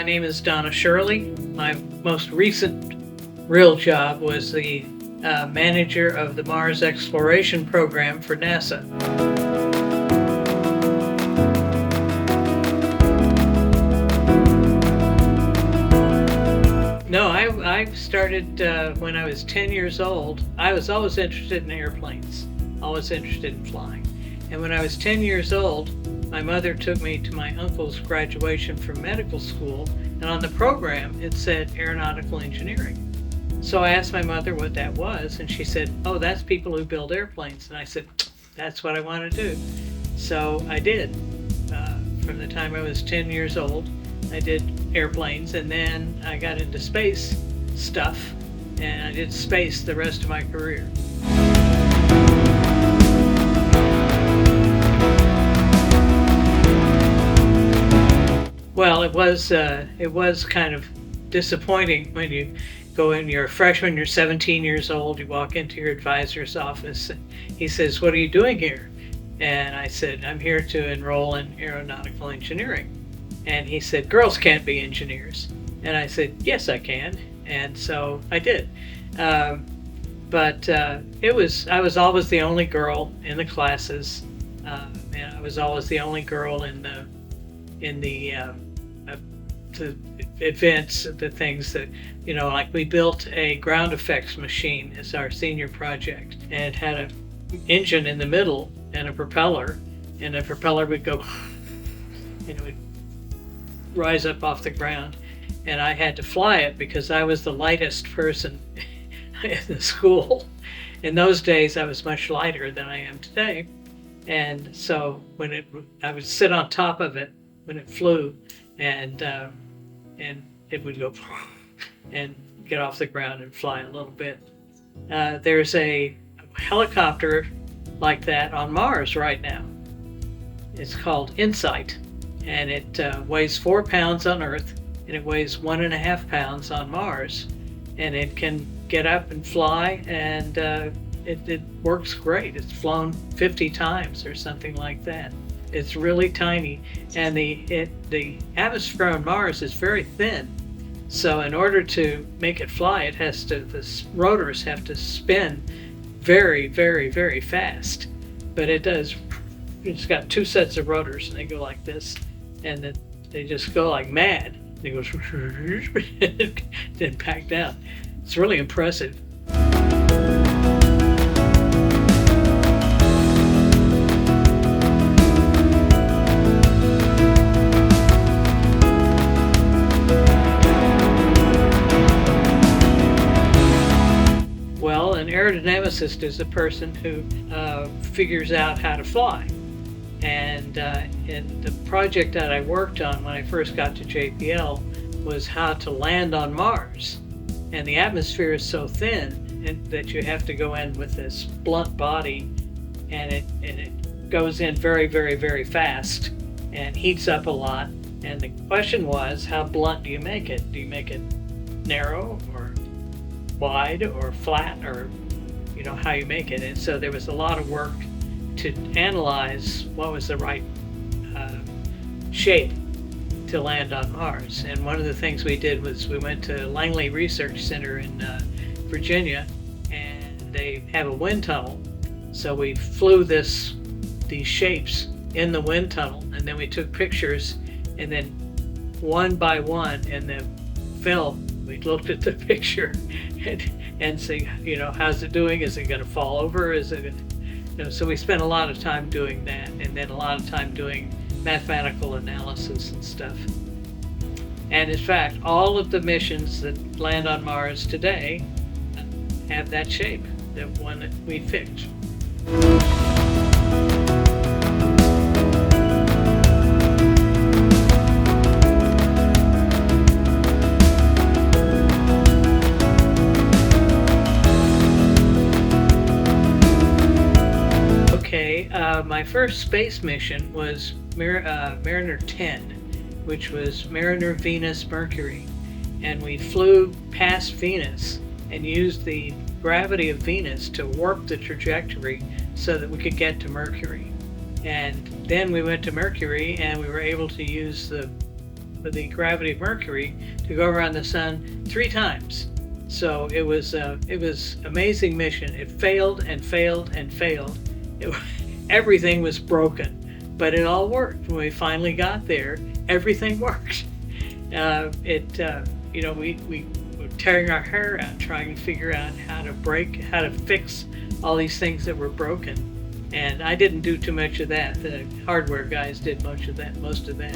name is Donna Shirley. My most recent real job was the manager of the Mars Exploration Program for NASA. No, I started when I was 10 years old. I was always interested in airplanes, always interested in flying. And when I was 10 years old, my mother took me to my uncle's graduation from medical school, and on the program it said aeronautical engineering. So I asked my mother what that was, and she said, "Oh, that's people who build airplanes." And I said, "That's what I want to do." So I did. From the time I was 10 years old, I did airplanes, and then I got into space stuff, and I did space the rest of my career. Well, it was kind of disappointing when you go in, you're a freshman, you're 17 years old, you walk into your advisor's office, and he says, "What are you doing here?" And I said, "I'm here to enroll in aeronautical engineering." And he said, "Girls can't be engineers." And I said, "Yes, I can." And so I did. But I was always the only girl in the classes, and I was always the only girl in the events, the things that, like we built a ground effects machine as our senior project, and it had an engine in the middle and a propeller, and the propeller would go and it would rise up off the ground, and I had to fly it because I was the lightest person in the school. In those days I was much lighter than I am today, and so I would sit on top of it when it flew, and it would go and get off the ground and fly a little bit. There's a helicopter like that on Mars right now. It's called Insight, and it weighs 4 pounds on Earth, and it weighs 1.5 pounds on Mars, and it can get up and fly, and it works great. It's flown 50 times or something like that. It's really tiny, and the atmosphere on Mars is very thin. So in order to make it fly, the rotors have to spin very, very, very fast. But it's got 2 sets of rotors, and they go like this, and they just go like mad. They go then back down. It's really impressive. Well, an aerodynamicist is a person who figures out how to fly. And in the project that I worked on when I first got to JPL was how to land on Mars. And the atmosphere is so thin that you have to go in with this blunt body, and it goes in very, very, very fast and heats up a lot. And the question was, how blunt do you make it? Do you make it narrow or wide or flat, or how you make it? And so there was a lot of work to analyze what was the right shape to land on Mars. And one of the things we did was we went to Langley Research Center in Virginia, and they have a wind tunnel. So we flew these shapes in the wind tunnel, and then we took pictures, and then one by one in the film we looked at the picture and say, how's it doing? Is it going to fall over? Is it so we spent a lot of time doing that, and then a lot of time doing mathematical analysis and stuff. And in fact, all of the missions that land on Mars today have that shape, the one that we fixed. My first space mission was Mariner 10, which was Mariner, Venus, Mercury. And we flew past Venus and used the gravity of Venus to warp the trajectory so that we could get to Mercury. And then we went to Mercury, and we were able to use the the gravity of Mercury to go around the sun 3 times. So it was amazing mission. It failed and failed and failed. Everything was broken, but it all worked. When we finally got there, everything worked. We were tearing our hair out trying to figure out how to fix all these things that were broken. And I didn't do too much of that. The hardware guys did most of that.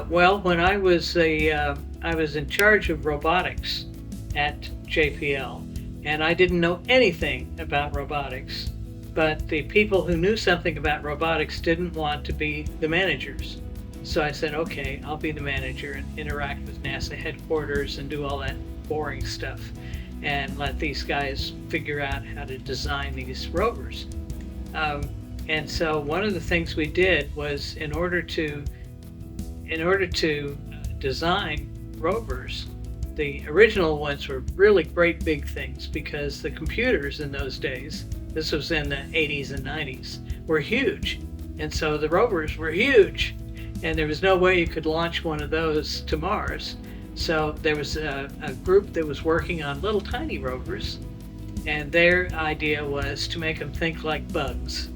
Well, when I was in charge of robotics at JPL, and I didn't know anything about robotics, but the people who knew something about robotics didn't want to be the managers. So I said, okay, I'll be the manager and interact with NASA headquarters and do all that boring stuff and let these guys figure out how to design these rovers. And so one of the things we did was in order to design rovers, the original ones were really great big things because the computers in those days, this was in the 80s and 90s, were huge. And so the rovers were huge. And there was no way you could launch one of those to Mars. So there was a group that was working on little tiny rovers. And their idea was to make them think like bugs.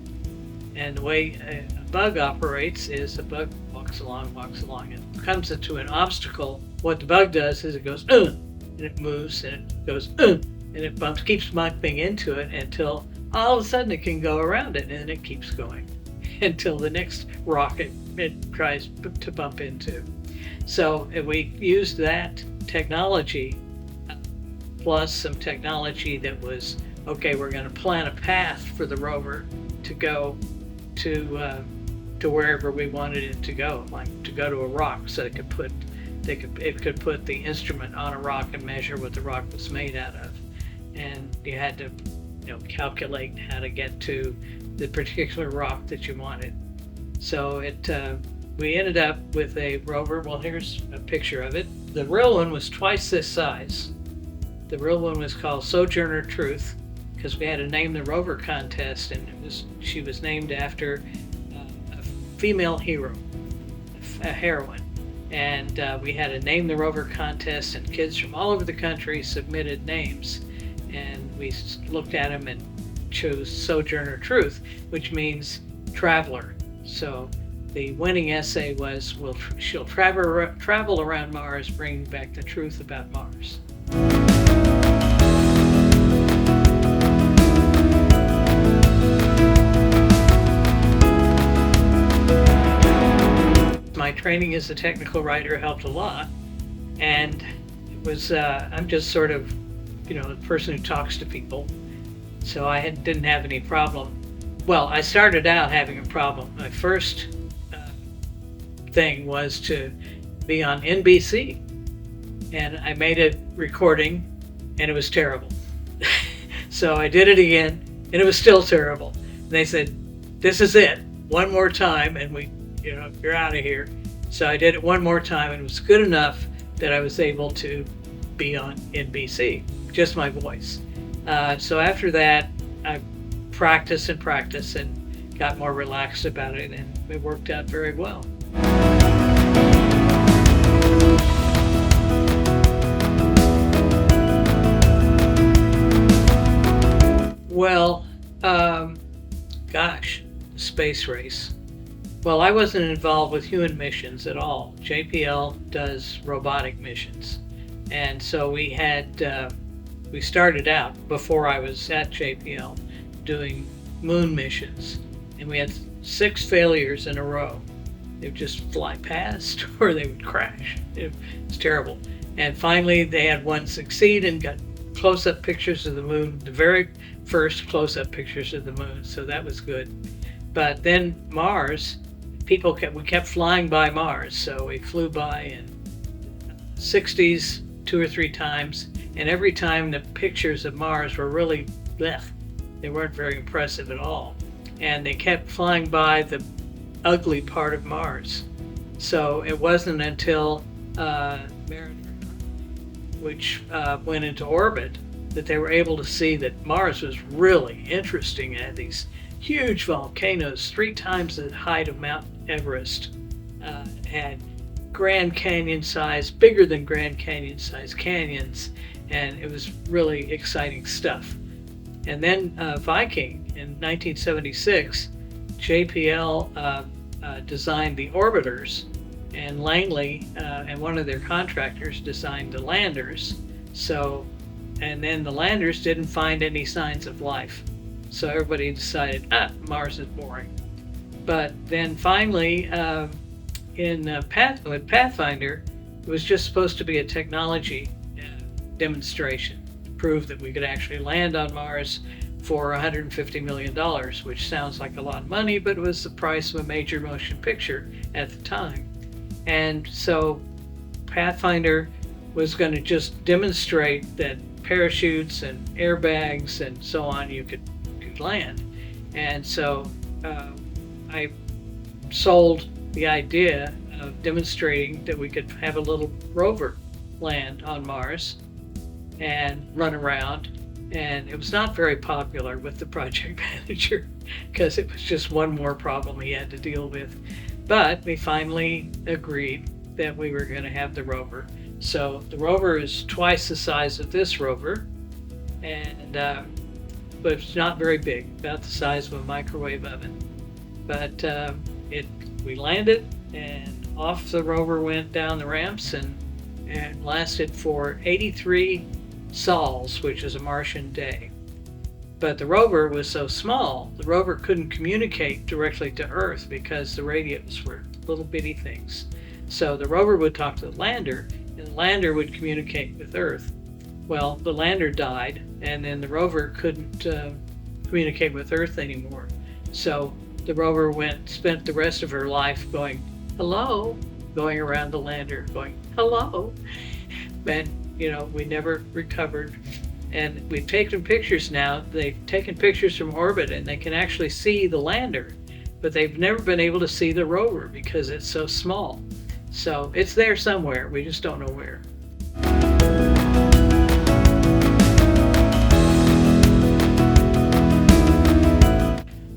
And the way a bug operates is a bug walks along, and comes into an obstacle. What the bug does is it goes, and it moves, and it goes, and it keeps bumping into it until all of a sudden it can go around it, and it keeps going until the next rocket it tries to bump into. So we used that technology plus some technology that was, okay, we're going to plan a path for the rover to go to wherever we wanted it to go, like to go to a rock, so it could put the instrument on a rock and measure what the rock was made out of. And you had to calculate how to get to the particular rock that you wanted. So we ended up with a rover. Well, here's a picture of it. The real one was twice this size. The real one was called Sojourner Truth because we had to name the rover contest, and she was named after a female hero, a heroine. And we had to name the rover contest, and kids from all over the country submitted names. And we looked at them and chose Sojourner Truth, which means traveler. So the winning essay was, she'll travel around Mars, bringing back the truth about Mars. My training as a technical writer helped a lot, and it was I'm just sort of the person who talks to people, so I didn't have any problem. Well, I started out having a problem. My first thing was to be on NBC, and I made a recording, and it was terrible. So I did it again, and it was still terrible. And they said, "This is it. One more time, and you're out of here." So I did it one more time, and it was good enough that I was able to be on NBC, just my voice. So after that, I practiced and got more relaxed about it, and it worked out very well. Well, gosh, the space race. Well, I wasn't involved with human missions at all. JPL does robotic missions. And so we started out, before I was at JPL, doing moon missions. And we had 6 failures in a row. They would just fly past or they would crash. It was terrible. And finally they had one succeed and got close-up pictures of the moon, the very first close-up pictures of the moon. So that was good. But then Mars, we kept flying by Mars. So we flew by in 60s 2 or 3 times. And every time the pictures of Mars were really blech. They weren't very impressive at all. And they kept flying by the ugly part of Mars. So it wasn't until Mariner, which went into orbit, that they were able to see that Mars was really interesting. It had these huge volcanoes, 3 times the height of Mount Everest. It had Grand Canyon size, bigger than Grand Canyon size canyons, and it was really exciting stuff. And then Viking in 1976, JPL designed the orbiters, and Langley and one of their contractors designed the landers. So, and then the landers didn't find any signs of life. So everybody decided, Mars is boring. But then finally, with Pathfinder, it was just supposed to be a technology demonstration to prove that we could actually land on Mars for $150 million, which sounds like a lot of money, but it was the price of a major motion picture at the time. And so Pathfinder was going to just demonstrate that parachutes and airbags and so on, you could land. And so I sold the idea of demonstrating that we could have a little rover land on Mars and run around. And it was not very popular with the project manager because it was just one more problem he had to deal with. But we finally agreed that we were going to have the rover. So the rover is twice the size of this rover, and but it's not very big, about the size of a microwave oven. But we landed, and off the rover went down the ramps and lasted for 83 sols, which is a Martian day. But the rover was so small, the rover couldn't communicate directly to Earth because the radios were little bitty things. So the rover would talk to the lander, and the lander would communicate with Earth. Well, the lander died, and then the rover couldn't communicate with Earth anymore. So the rover spent the rest of her life going, hello, going around the lander, going, hello. And, we never recovered. And we've taken pictures now. They've taken pictures from orbit, and they can actually see the lander, but they've never been able to see the rover because it's so small. So it's there somewhere. We just don't know where.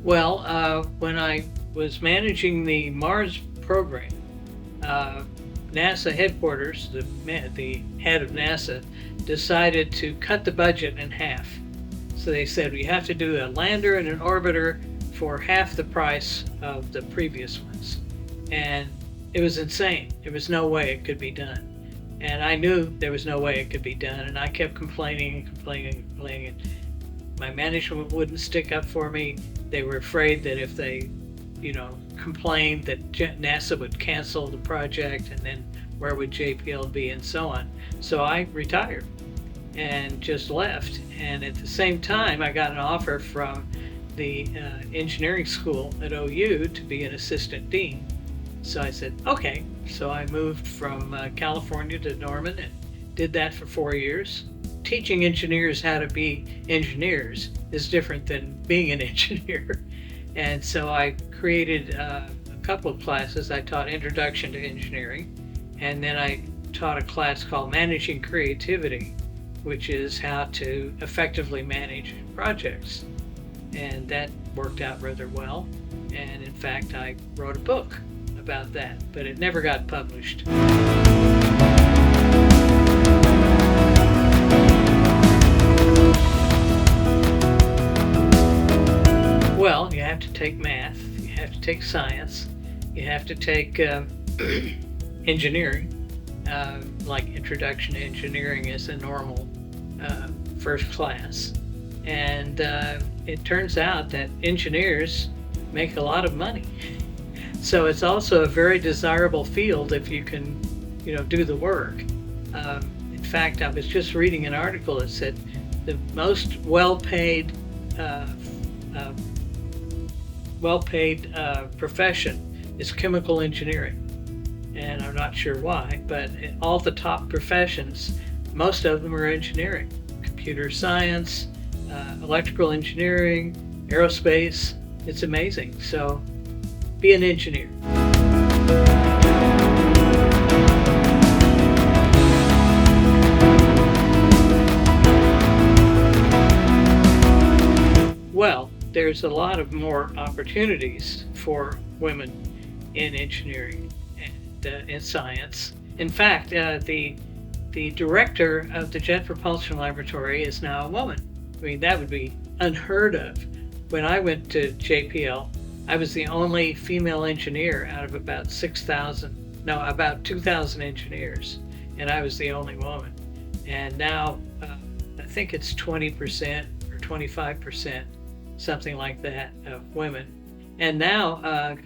Well, when I was managing the Mars program, NASA headquarters, the head of NASA, decided to cut the budget in half. So they said, we have to do a lander and an orbiter for half the price of the previous ones. And it was insane. There was no way it could be done. And I knew there was no way it could be done. And I kept complaining. My management wouldn't stick up for me. They were afraid that if they, complained that NASA would cancel the project, and then where would JPL be, and so on. So I retired and just left. And at the same time, I got an offer from the engineering school at OU to be an assistant dean. So I said, okay. So I moved from California to Norman and did that for 4 years. Teaching engineers how to be engineers is different than being an engineer. And so I created a couple of classes. I taught Introduction to Engineering, and then I taught a class called Managing Creativity, which is how to effectively manage projects. And that worked out rather well. And in fact, I wrote a book about that, but it never got published. Well, you have to take math, you have to take science, you have to take engineering, like Introduction to Engineering is a normal first class. And it turns out that engineers make a lot of money. So it's also a very desirable field if you can, do the work. In fact, I was just reading an article that said the most well-paid profession is chemical engineering. And I'm not sure why, but in all the top professions, most of them are engineering. Computer science, electrical engineering, aerospace. It's amazing. So be an engineer. there's a lot of more opportunities for women in engineering and in science. In fact, the director of the Jet Propulsion Laboratory is now a woman. I mean, that would be unheard of. When I went to JPL, I was the only female engineer out of about 2,000 engineers, and I was the only woman. And now I think it's 20% or 25%, something like that, of women. And now, at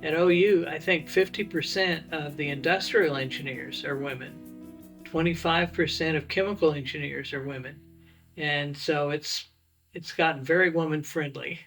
OU, I think 50% of the industrial engineers are women. 25% of chemical engineers are women. And so it's gotten very woman friendly.